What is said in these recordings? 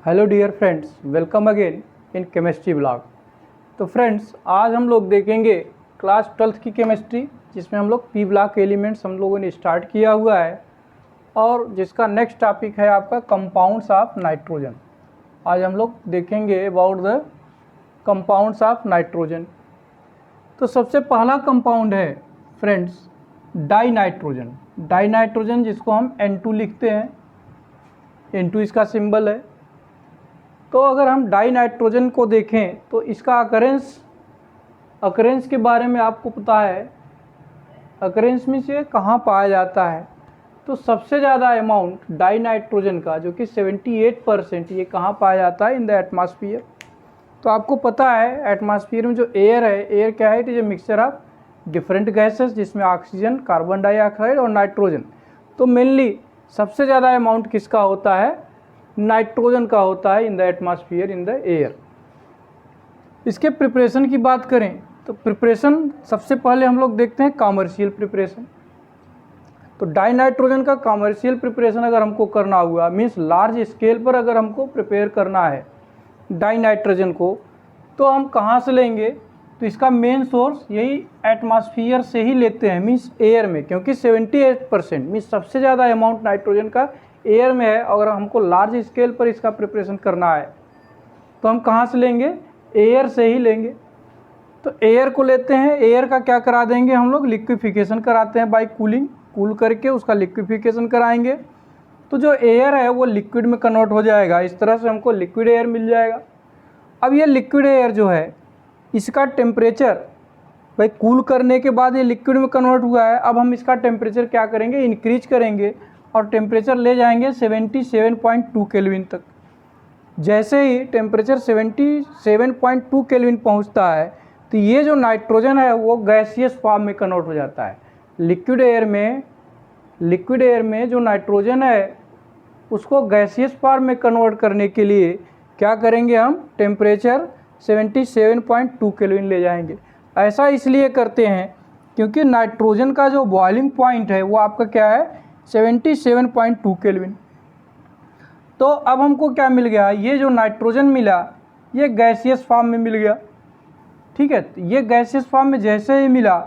Hello dear friends, welcome again in chemistry blog. तो friends, आज हम लोग देखेंगे क्लास 12th की केमिस्ट्री, जिसमें हम लोग पी ब्लॉक एलिमेंट्स हम लोगों ने स्टार्ट किया हुआ है और जिसका नेक्स्ट टॉपिक है आपका कंपाउंड्स ऑफ नाइट्रोजन। आज हम लोग देखेंगे about the compounds of nitrogen. तो सबसे पहला कंपाउंड है friends die nitrogen. Die nitrogen जिसको हम N2 लिखते हैं, N2 इसका सिंबल है। तो अगर हम डाई नाइट्रोजन को देखें तो इसका अकरेंस के बारे में आपको पता है। अकरेंस में से कहाँ पाया जाता है, तो सबसे ज़्यादा अमाउंट डाई नाइट्रोजन का जो कि 78% ये कहाँ पाया जाता है, इन द एटमॉस्फेयर। तो आपको पता है एटमॉस्फेयर में जो एयर है, एयर क्या है, it is a mixture of different gases जिसमें ऑक्सीजन, कार्बन डाइऑक्साइड और नाइट्रोजन। तो मेनली सबसे ज़्यादा अमाउंट किसका होता है, नाइट्रोजन का होता है in the atmosphere, in the air. इसके प्रिपरेशन की बात करें तो प्रिपरेशन सबसे पहले हम लोग देखते हैं कॉमर्शियल प्रिपरेशन। तो डाई नाइट्रोजन का कॉमर्शियल प्रिपरेशन अगर हमको करना हुआ, मीन्स लार्ज स्केल पर अगर हमको प्रिपेयर करना है डाई नाइट्रोजन को, तो हम कहाँ से लेंगे, तो इसका मेन सोर्स यही एटमॉस्फेयर से ही लेते हैं, मीन्स एयर में, क्योंकि 78% मीन्स सबसे ज़्यादा अमाउंट नाइट्रोजन का एयर में है। अगर हमको लार्ज स्केल पर इसका प्रिपरेशन करना है तो हम कहाँ से लेंगे, एयर से ही लेंगे। तो एयर को लेते हैं, एयर का क्या करा देंगे हम लोग, लिक्विफिकेशन कराते हैं बाय कूलिंग, कूल करके उसका लिक्विफिकेशन कराएंगे। तो जो एयर है वो लिक्विड में कन्वर्ट हो जाएगा, इस तरह से हमको लिक्विड एयर मिल जाएगा। अब ये लिक्विड एयर जो है इसका टेम्परेचर, भाई कूल करने के बाद ये लिक्विड में कन्वर्ट हुआ है, अब हम इसका टेम्परेचर क्या करेंगे, इंक्रीज करेंगे और टेम्परेचर ले जाएंगे 77.2 केल्विन तक। जैसे ही टेम्परेचर 77.2 केल्विन पहुंचता है तो ये जो नाइट्रोजन है वो गैसियस फॉर्म में कन्वर्ट हो जाता है। लिक्विड एयर में जो नाइट्रोजन है उसको गैसियस फॉर्म में कन्वर्ट करने के लिए क्या करेंगे, हम टेम्परेचर 77.2 केल्विन ले जाएंगे। ऐसा इसलिए करते हैं क्योंकि नाइट्रोजन का जो बॉइलिंग पॉइंट है वो आपका क्या है, 77.2 केल्विन। तो अब हमको क्या मिल गया, ये जो नाइट्रोजन मिला ये गैसियस फॉर्म में मिल गया। ठीक है, तो ये गैसियस फॉर्म में जैसे ही मिला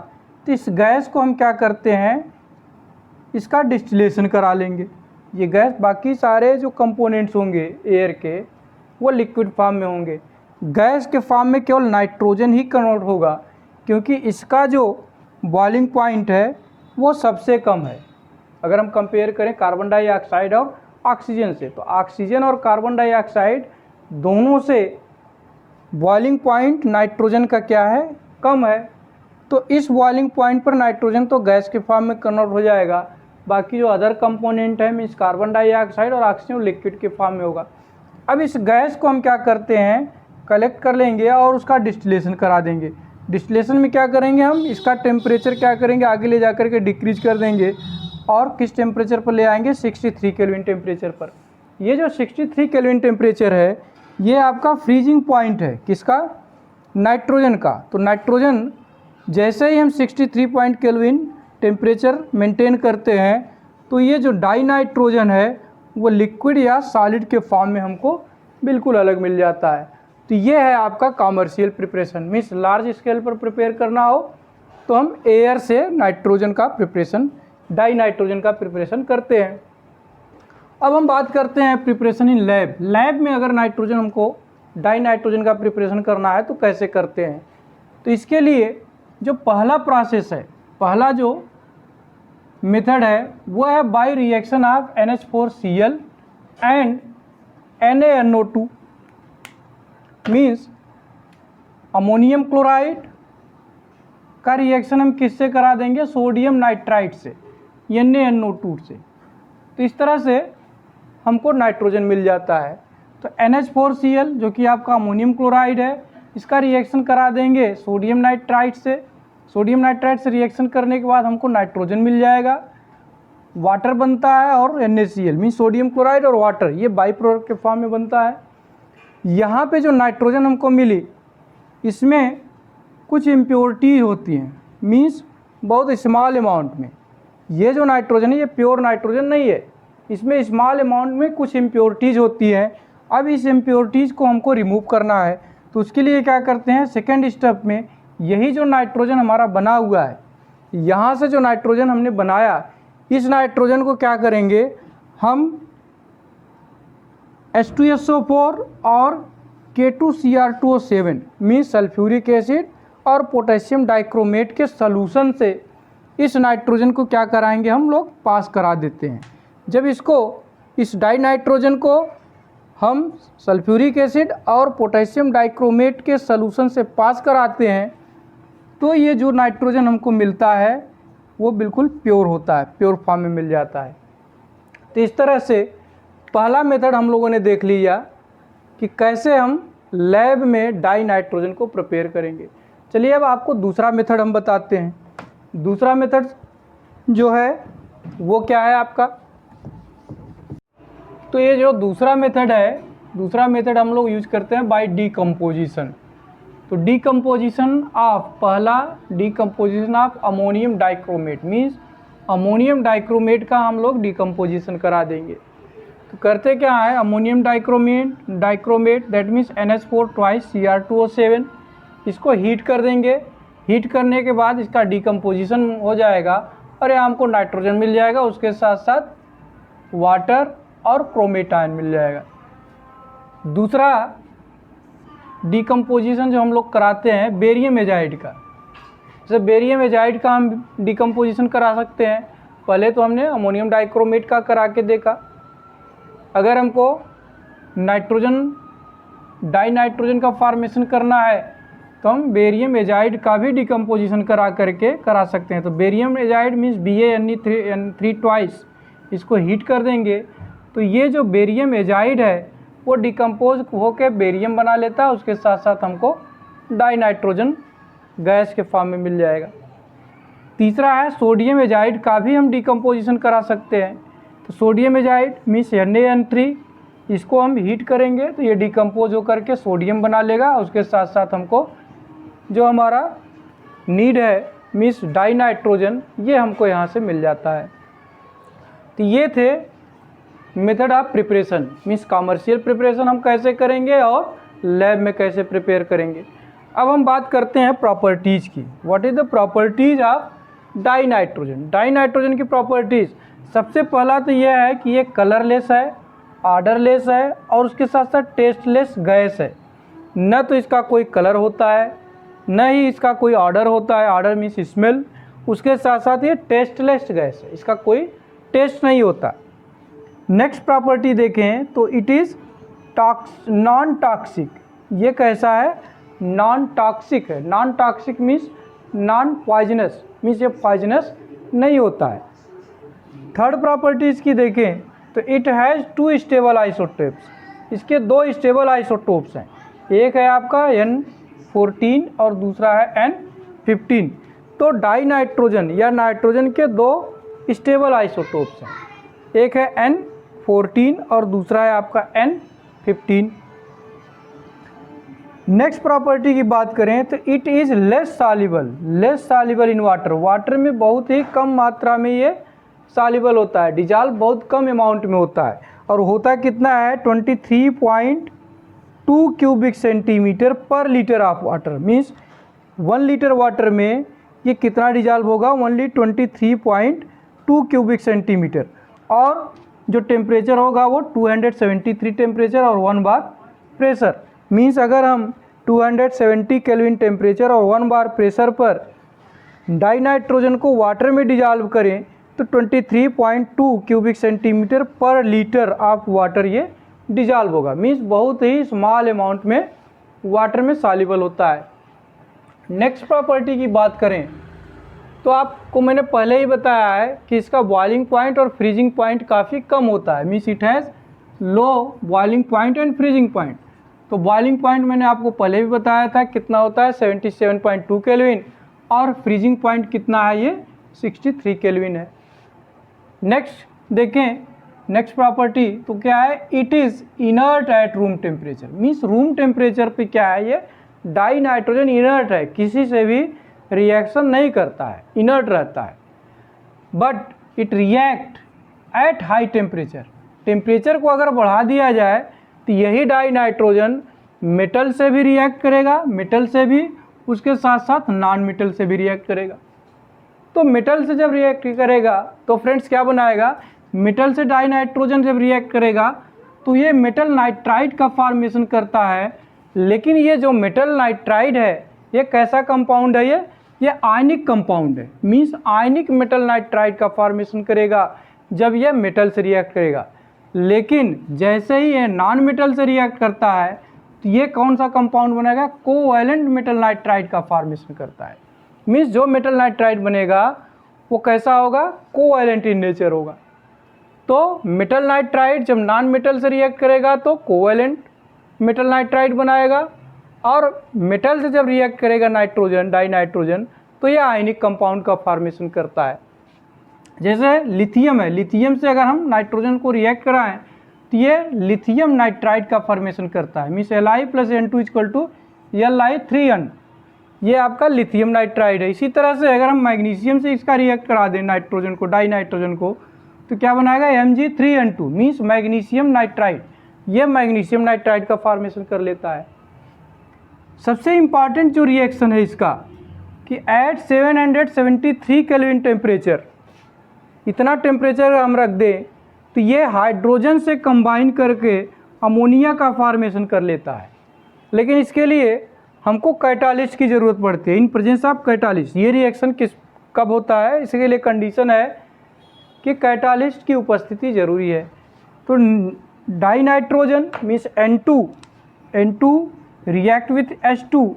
तो इस गैस को हम क्या करते हैं, इसका डिस्टिलेशन करा लेंगे। ये गैस, बाकी सारे जो कंपोनेंट्स होंगे एयर के वो लिक्विड फॉर्म में होंगे, गैस के फॉर्म में केवल नाइट्रोजन ही कन्वर्ट होगा, क्योंकि इसका जो बॉइलिंग पॉइंट है वो सबसे कम है। अगर हम कंपेयर करें कार्बन डाइऑक्साइड और ऑक्सीजन से, तो ऑक्सीजन और कार्बन डाइऑक्साइड दोनों से बॉइलिंग पॉइंट नाइट्रोजन का क्या है, कम है। तो इस बॉइलिंग पॉइंट पर नाइट्रोजन तो गैस के फॉर्म में कन्वर्ट हो जाएगा, बाकी जो अदर कंपोनेंट है मीन्स कार्बन डाइऑक्साइड और ऑक्सीजन लिक्विड के फॉर्म में होगा। अब इस गैस को हम क्या करते हैं, कलेक्ट कर लेंगे और उसका डिस्टिलेशन करा देंगे। डिस्टिलेशन में क्या करेंगे, हम इसका टेम्परेचर क्या करेंगे, आगे ले जा कर के डिक्रीज कर देंगे और किस टेम्परेचर पर ले आएंगे, 63 केल्विन टेम्परेचर पर। ये जो 63 केल्विन टेम्परेचर है ये आपका फ्रीजिंग पॉइंट है, किसका, नाइट्रोजन का। तो नाइट्रोजन जैसे ही हम 63 केल्विन टेम्परेचर मेंटेन करते हैं तो ये जो डाई नाइट्रोजन है वो लिक्विड या सॉलिड के फॉर्म में हमको बिल्कुल अलग मिल जाता है। तो ये है आपका commercial preparation, means large scale पर प्रिपेयर करना हो तो हम एयर से नाइट्रोजन का प्रिपरेशन, डाई नाइट्रोजन का प्रिपरेशन करते हैं। अब हम बात करते हैं प्रिपरेशन इन लैब। लैब में अगर नाइट्रोजन हमको डाई नाइट्रोजन का प्रिपरेशन करना है तो कैसे करते हैं, तो इसके लिए जो पहला प्रोसेस है, पहला जो मेथड है वो है by reaction of NH4Cl and NaNO2, means ammonium chloride का रिएक्शन हम किससे करा देंगे, सोडियम नाइट्राइट से, NaNO2 से। तो इस तरह से हमको नाइट्रोजन मिल जाता है। तो NH4Cl जो कि आपका अमोनियम क्लोराइड है, इसका रिएक्शन करा देंगे सोडियम नाइट्राइट से। सोडियम नाइट्राइट से रिएक्शन करने के बाद हमको नाइट्रोजन मिल जाएगा, वाटर बनता है और NaCl मीन्स सोडियम क्लोराइड और वाटर, ये बाई प्रोडक्ट के फॉर्म में बनता है। यहाँ पे जो नाइट्रोजन हमको मिली इसमें कुछ इम्प्योरिटीज होती हैं, मीन्स बहुत स्मॉल अमाउंट में। ये जो नाइट्रोजन है ये प्योर नाइट्रोजन नहीं है, इसमें स्मॉल अमाउंट में कुछ इम्प्योरिटीज़ होती हैं अब इस इम्प्योरिटीज़ को हमको रिमूव करना है, तो उसके लिए क्या करते हैं, सेकेंड स्टेप में यही जो नाइट्रोजन हमारा बना हुआ है, यहाँ से जो नाइट्रोजन हमने बनाया, इस नाइट्रोजन को क्या करेंगे हम H2SO4 और K2Cr2O7 मीन्स सल्फ्यूरिक एसिड और पोटेशियम डाइक्रोमेट के सलूशन से इस नाइट्रोजन को क्या कराएंगे, हम लोग पास करा देते हैं। जब इस डाई नाइट्रोजन को हम सल्फ्यूरिक एसिड और पोटेशियम डाइक्रोमेट के सलूशन से पास कराते हैं, तो ये जो नाइट्रोजन हमको मिलता है वो बिल्कुल प्योर होता है, प्योर फॉर्म में मिल जाता है। तो इस तरह से पहला मेथड हम लोगों ने देख लिया कि कैसे हम लैब में डाई नाइट्रोजन को प्रिपेयर करेंगे। चलिए अब आपको दूसरा मेथड हम बताते हैं। दूसरा मेथड जो है वो क्या है आपका, तो ये जो दूसरा मेथड है, दूसरा मेथड हम लोग यूज करते हैं बाय डीकम्पोजिशन। तो डीकम्पोजिशन ऑफ, पहला decomposition of ammonium dichromate means ammonium dichromate का हम लोग डीकम्पोजिशन करा देंगे। तो करते क्या है, ammonium dichromate that means NH4 twice Cr2O7, इसको हीट कर देंगे। हीट करने के बाद इसका डीकम्पोजिशन हो जाएगा और यहाँ हमको नाइट्रोजन मिल जाएगा, उसके साथ साथ वाटर और क्रोमेटाइन मिल जाएगा। दूसरा डीकम्पोजिशन जो हम लोग कराते हैं बेरियम एजाइड का, जैसे बेरियम एजाइड का हम डीकम्पोजिशन करा सकते हैं। पहले तो हमने अमोनियम डाइक्रोमेट का करा के देखा। अगर हमको डाई नाइट्रोजन का फॉर्मेशन करना है तो हम बेरियम एजाइड का भी डीकम्पोजिशन करा सकते हैं। तो barium azide means BaNe3 twice, इसको हीट कर देंगे तो ये जो बेरियम एजाइड है वो डिकम्पोज होकर बेरियम बना लेता है, उसके साथ साथ हमको डाई नाइट्रोजन गैस के फॉर्म में मिल जाएगा। तीसरा है सोडियम एजाइड का भी हम डीकम्पोजिशन करा सकते हैं। तो सोडियम एजाइड मीन्स Na3, इसको हम हीट करेंगे तो ये डिकम्पोज होकर के सोडियम बना लेगा, उसके साथ साथ हमको जो हमारा नीड है मीन्स डाई नाइट्रोजन, ये हमको यहाँ से मिल जाता है। तो ये थे method of preparation means commercial preparation हम कैसे करेंगे और लैब में कैसे प्रिपेयर करेंगे। अब हम बात करते हैं प्रॉपर्टीज़ की। What is the properties of die nitrogen. Die nitrogen की प्रॉपर्टीज़, सबसे पहला तो यह है कि ये कलरलेस है, ऑर्डरलेस है और उसके साथ साथ टेस्टलेस गैस है। न तो इसका कोई कलर होता है, न ही इसका कोई ऑर्डर होता है, ऑर्डर मीन्स स्मेल। उसके साथ साथ ये टेस्टलेस गैस है, इसका कोई टेस्ट नहीं होता। नेक्स्ट प्रॉपर्टी देखें तो इट इज़ नॉन टॉक्सिक। ये कैसा है, नॉन टॉक्सिक है। Non toxic means non poisonous, means ये पॉइजनस नहीं होता है। थर्ड प्रॉपर्टीज़ की देखें तो इट हैज़ 2 स्टेबल आइसोटोप्स। इसके 2 स्टेबल आइसोटोप्स हैं, एक है आपका N14 और दूसरा है N15। तो डाई नाइट्रोजन या नाइट्रोजन के 2 स्टेबल आइसोटोप्स हैं, एक है N14 और दूसरा है आपका N15। नेक्स्ट प्रॉपर्टी की बात करें तो it is less soluble in water. Water में बहुत ही कम मात्रा में ये सॉल्युबल होता है, डिजॉल्व बहुत कम अमाउंट में होता है। और होता कितना है, 23.2 क्यूबिक सेंटीमीटर पर litre of water. Means 1 litre water में ये कितना डिजॉल्व होगा, ओनली 23.2 क्यूबिक सेंटीमीटर। और जो टेम्परेचर होगा वो 273 टेम्परेचर और 1 बार प्रेशर। मीन्स अगर हम 270 केल्विन टेम्परेचर और 1 बार प्रेशर पर डाई नाइट्रोजन को वाटर में डिजॉल्व करें तो 23.2 क्यूबिक सेंटीमीटर पर लीटर ऑफ वाटर ये डिजॉल्व होगा। मीन्स बहुत ही स्मॉल अमाउंट में वाटर में सॉल्युबल होता है। नेक्स्ट प्रॉपर्टी की बात करें तो आपको मैंने पहले ही बताया है कि इसका बॉइलिंग पॉइंट और फ्रीजिंग पॉइंट काफ़ी कम होता है। Means it has low boiling point and freezing point. तो बॉइलिंग पॉइंट मैंने आपको पहले भी बताया था कितना होता है, 77.2 केल्विन, और फ्रीजिंग पॉइंट कितना है, ये 63 केल्विन है। नेक्स्ट देखें, नेक्स्ट प्रॉपर्टी तो क्या है, it is inert at room temperature. Means room temperature पे क्या है, ये डाई नाइट्रोजन इनर्ट है, किसी से भी रिएक्शन नहीं करता है, इनर्ट रहता है। But it react at high temperature. Temperature को अगर बढ़ा दिया जाए तो यही डाई नाइट्रोजन मेटल से भी रिएक्ट करेगा, मेटल से भी, उसके साथ साथ नॉन मेटल से भी रिएक्ट करेगा। तो मेटल से जब रिएक्ट करेगा तो फ्रेंड्स क्या बनाएगा, मेटल से डाई नाइट्रोजन जब रिएक्ट करेगा तो ये मेटल नाइट्राइड का फॉर्मेशन करता है। लेकिन ये जो मेटल नाइट्राइड है ये कैसा कंपाउंड है, ये आयनिक कंपाउंड है। मीन्स आयनिक मेटल नाइट्राइड का फॉर्मेशन करेगा जब ये मेटल से रिएक्ट करेगा। लेकिन जैसे ही ये नॉन मेटल से रिएक्ट करता है तो ये कौन सा कंपाउंड बनेगा, कोवैलेंट मेटल नाइट्राइड का फॉर्मेशन करता है। मीन्स जो मेटल नाइट्राइड बनेगा वो कैसा होगा, कोवैलेंट इन नेचर होगा। तो मेटल नाइट्राइड जब नॉन मेटल से रिएक्ट करेगा तो कोवैलेंट मेटल नाइट्राइड बनाएगा, और मेटल से जब रिएक्ट करेगा नाइट्रोजन, डाई नाइट्रोजन, तो ये आयनिक कंपाउंड का फॉर्मेशन करता है। जैसे लिथियम है, लिथियम से अगर हम नाइट्रोजन को रिएक्ट कराएं तो ये लिथियम नाइट्राइड का फॉर्मेशन करता है। मीन्स Li + N2 = Li3n, ये आपका लिथियम नाइट्राइड है। इसी तरह से अगर हम मैग्नीशियम से इसका रिएक्ट करा दें नाइट्रोजन को, डाई नाइट्रोजन को, तो क्या बनाएगा, Mg3n2, मीन्स मैग्नीशियम नाइट्राइड। ये मैग्नीशियम नाइट्राइड का फॉर्मेशन कर लेता है। सबसे इम्पॉर्टेंट जो रिएक्शन है इसका कि एट 773 केल्विन टेम्परेचर, इतना टेम्परेचर हम रख दें तो ये हाइड्रोजन से कंबाइन करके अमोनिया का फॉर्मेशन कर लेता है। लेकिन इसके लिए हमको कैटालिस्ट की ज़रूरत पड़ती है, इन प्रेजेंस ऑफ कैटालिस्ट। ये रिएक्शन कब होता है, इसके लिए कंडीशन है कि कैटालिस्ट की उपस्थिति जरूरी है। तो die nitrogen means N2 react with H2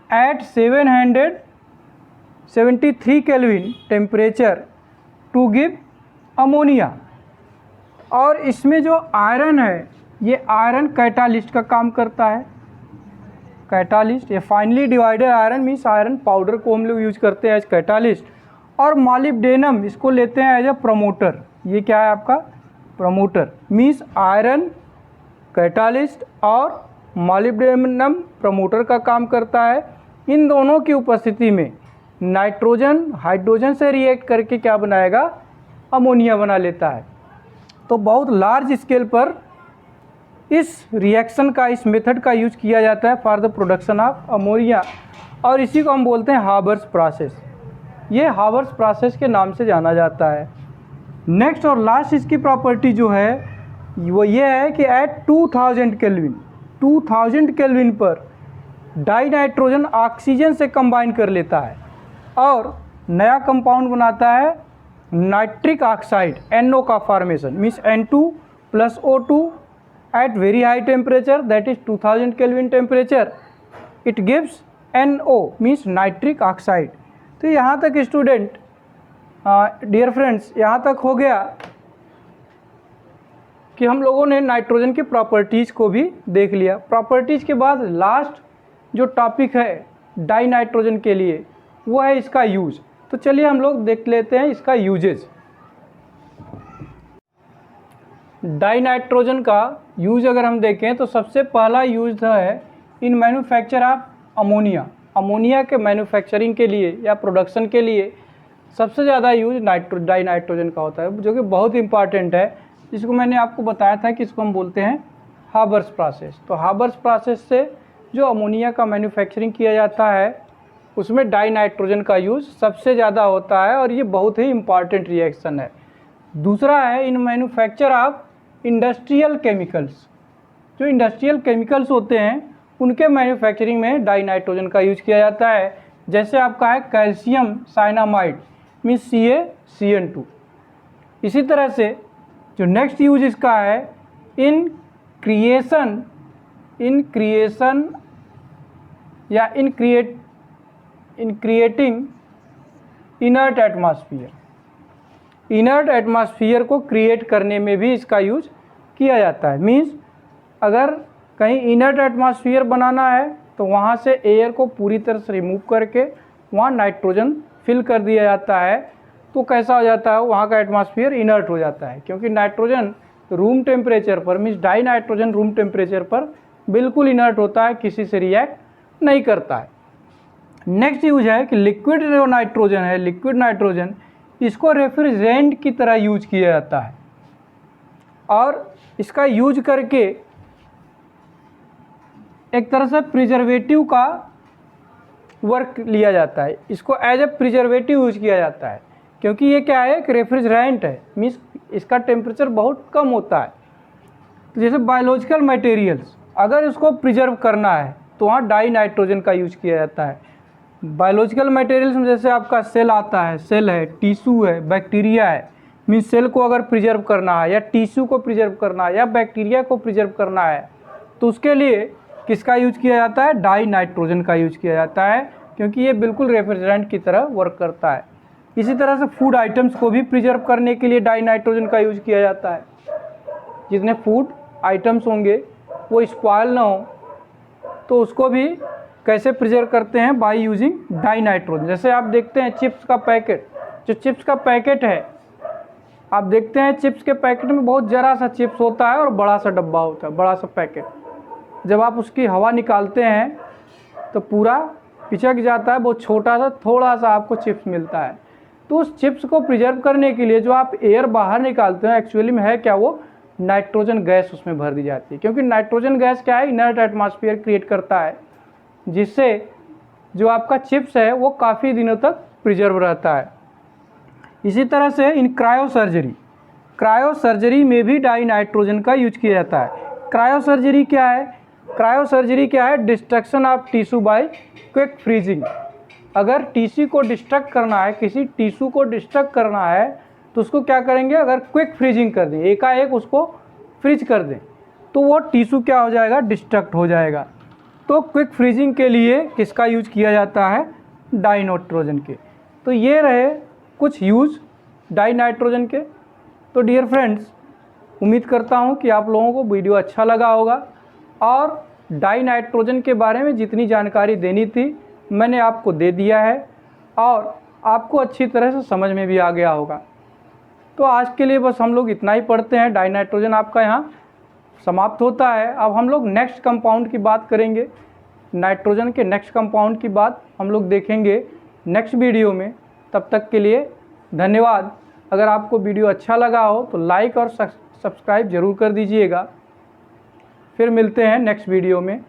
at 773 Kelvin temperature to give ammonia। और इसमें जो आयरन है, ये आयरन कैटालिस्ट का काम करता है। कैटालिस्ट, ये finally divided iron means iron powder को हम लोग यूज करते हैं एज कैटालिस्ट। और मॉलिब्डेनम इसको लेते हैं एज अ प्रमोटर। ये क्या है आपका, प्रमोटर। मीन्स आयरन कैटालिस्ट और मॉलिब्डेनम प्रमोटर का काम करता है। इन दोनों की उपस्थिति में नाइट्रोजन हाइड्रोजन से रिएक्ट करके क्या बनाएगा, अमोनिया बना लेता है। तो बहुत लार्ज स्केल पर इस रिएक्शन का, इस मेथड का यूज किया जाता है for the production of ammonia, और इसी को हम बोलते हैं हाबर्स प्रोसेस। ये हाबर्स प्रोसेस के नाम से जाना जाता है। नेक्स्ट और लास्ट इसकी प्रॉपर्टी जो है वो ये है कि एट 2000 केल्विन पर डाई नाइट्रोजन ऑक्सीजन से कंबाइन कर लेता है और नया कंपाउंड बनाता है नाइट्रिक ऑक्साइड, NO का formation. Means N2 + O2 at very high temperature, that is 2000 kelvin temperature, it gives NO means nitric oxide. तो यहाँ तक स्टूडेंट, डियर फ्रेंड्स, यहाँ तक हो गया कि हम लोगों ने नाइट्रोजन की प्रॉपर्टीज़ को भी देख लिया। प्रॉपर्टीज़ के बाद लास्ट जो टॉपिक है डाई नाइट्रोजन के लिए वो है इसका यूज। तो चलिए हम लोग देख लेते हैं इसका यूजेज। डाई नाइट्रोजन का यूज अगर हम देखें तो सबसे पहला यूज है इन मैन्युफैक्चर ऑफ अमोनिया। अमोनिया के मैन्युफैक्चरिंग के लिए या प्रोडक्शन के लिए सबसे ज़्यादा यूज डाई नाइट्रोजन का होता है, जो कि बहुत इंपॉर्टेंट है, जिसको मैंने आपको बताया था कि इसको हम बोलते हैं हाबर्स प्रोसेस। तो हाबर्स प्रोसेस से जो अमोनिया का मैन्युफैक्चरिंग किया जाता है उसमें डाई नाइट्रोजन का यूज़ सबसे ज़्यादा होता है और ये बहुत ही इम्पॉर्टेंट रिएक्शन है। दूसरा है इन मैन्युफैक्चर ऑफ इंडस्ट्रियल केमिकल्स। जो इंडस्ट्रियल केमिकल्स होते हैं उनके मैन्युफैक्चरिंग में डाई नाइट्रोजन का यूज किया जाता है। जैसे आपका है कैल्शियम साइनामाइड मीन्स CaCN2। इसी तरह से जो नेक्स्ट यूज इसका है इन क्रिएशन या in creating inert atmosphere. Inert atmosphere को क्रिएट करने में भी इसका यूज किया जाता है। मीन्स अगर कहीं इनर्ट एटमॉस्फेयर बनाना है तो वहाँ से एयर को पूरी तरह से रिमूव करके वहाँ नाइट्रोजन फिल कर दिया जाता है, तो कैसा हो जाता है, वहाँ का एटमॉस्फेयर इनर्ट हो जाता है। क्योंकि नाइट्रोजन रूम टेम्परेचर पर means die nitrogen room temperature पर बिल्कुल इनर्ट होता है, किसी से रिएक्ट नहीं करता है। नेक्स्ट यूज है कि लिक्विड जो नाइट्रोजन है, लिक्विड नाइट्रोजन, इसको रेफ्रिजरेंट की तरह यूज किया जाता है और इसका यूज करके एक तरह से प्रिजर्वेटिव का वर्क लिया जाता है, इसको एज ए प्रिजर्वेटिव यूज किया जाता है, क्योंकि ये क्या है, एक रेफ्रिजरेंट है, मीन्स इसका टेम्परेचर बहुत कम होता है। तो जैसे बायोलॉजिकल मटेरियल्स अगर इसको प्रिजर्व करना है तो वहाँ डाई नाइट्रोजन का यूज किया जाता है। बायोलॉजिकल मटेरियल्स में जैसे आपका सेल आता है, सेल है, टिश्यू है, बैक्टीरिया है, मीन्स सेल को अगर प्रिजर्व करना है या टिश्यू को प्रिजर्व करना है या बैक्टीरिया को प्रिजर्व करना है तो उसके लिए किसका यूज किया जाता है, डाई नाइट्रोजन का यूज किया जाता है, क्योंकि ये बिल्कुल रेफ्रिजरेंट की तरह वर्क करता है। इसी तरह से फूड आइटम्स को भी प्रिजर्व करने के लिए डाई नाइट्रोजन का यूज किया जाता है। जितने फूड आइटम्स होंगे वो स्पॉयल ना हो तो उसको भी कैसे प्रिजर्व करते हैं, बाय यूजिंग डाई नाइट्रोजन। जैसे आप देखते हैं चिप्स का पैकेट, जो चिप्स का पैकेट है, आप देखते हैं चिप्स के पैकेट में बहुत ज़रा सा चिप्स होता है और बड़ा सा डब्बा होता है, बड़ा सा पैकेट। जब आप उसकी हवा निकालते हैं तो पूरा पिचक जाता है, बहुत छोटा सा थोड़ा सा आपको चिप्स मिलता है। तो उस चिप्स को प्रिजर्व करने के लिए जो आप एयर बाहर निकालते हैं, एक्चुअली में है क्या, वो नाइट्रोजन गैस उसमें भर दी जाती है, क्योंकि नाइट्रोजन गैस क्या है, इनर्ट एटमॉस्फेयर क्रिएट करता है, जिससे जो आपका चिप्स है वो काफ़ी दिनों तक प्रिजर्व रहता है। इसी तरह से इन क्रायोसर्जरी में भी डाई नाइट्रोजन का यूज किया जाता है। क्रायोसर्जरी क्या है, क्रायोसर्जरी क्या है, destruction of tissue bye quick freezing. अगर टिश्यू को डिस्ट्रक्ट करना है, किसी टिश्यू को डिस्ट्रक्ट करना है तो उसको क्या करेंगे, अगर क्विक फ्रीजिंग कर दें, एकाएक उसको फ्रीज कर दें तो वो टिश्यू क्या हो जाएगा, डिस्ट्रक्ट हो जाएगा। तो क्विक फ्रीजिंग के लिए किसका यूज किया जाता है, डाई नाइट्रोजन के। तो ये रहे कुछ यूज डाई नाइट्रोजन के। तो डियर फ्रेंड्स, उम्मीद करता हूँ कि आप लोगों को वीडियो अच्छा लगा होगा और डाई नाइट्रोजन के बारे में जितनी जानकारी देनी थी मैंने आपको दे दिया है और आपको अच्छी तरह से समझ में भी आ गया होगा। तो आज के लिए बस हम लोग इतना ही पढ़ते हैं। डाई नाइट्रोजन आपका यहाँ समाप्त होता है। अब हम लोग नेक्स्ट कंपाउंड की बात करेंगे, नाइट्रोजन के नेक्स्ट कंपाउंड की बात हम लोग देखेंगे नेक्स्ट वीडियो में। तब तक के लिए धन्यवाद। अगर आपको वीडियो अच्छा लगा हो तो लाइक और सब्सक्राइब ज़रूर कर दीजिएगा। फिर मिलते हैं नेक्स्ट वीडियो में।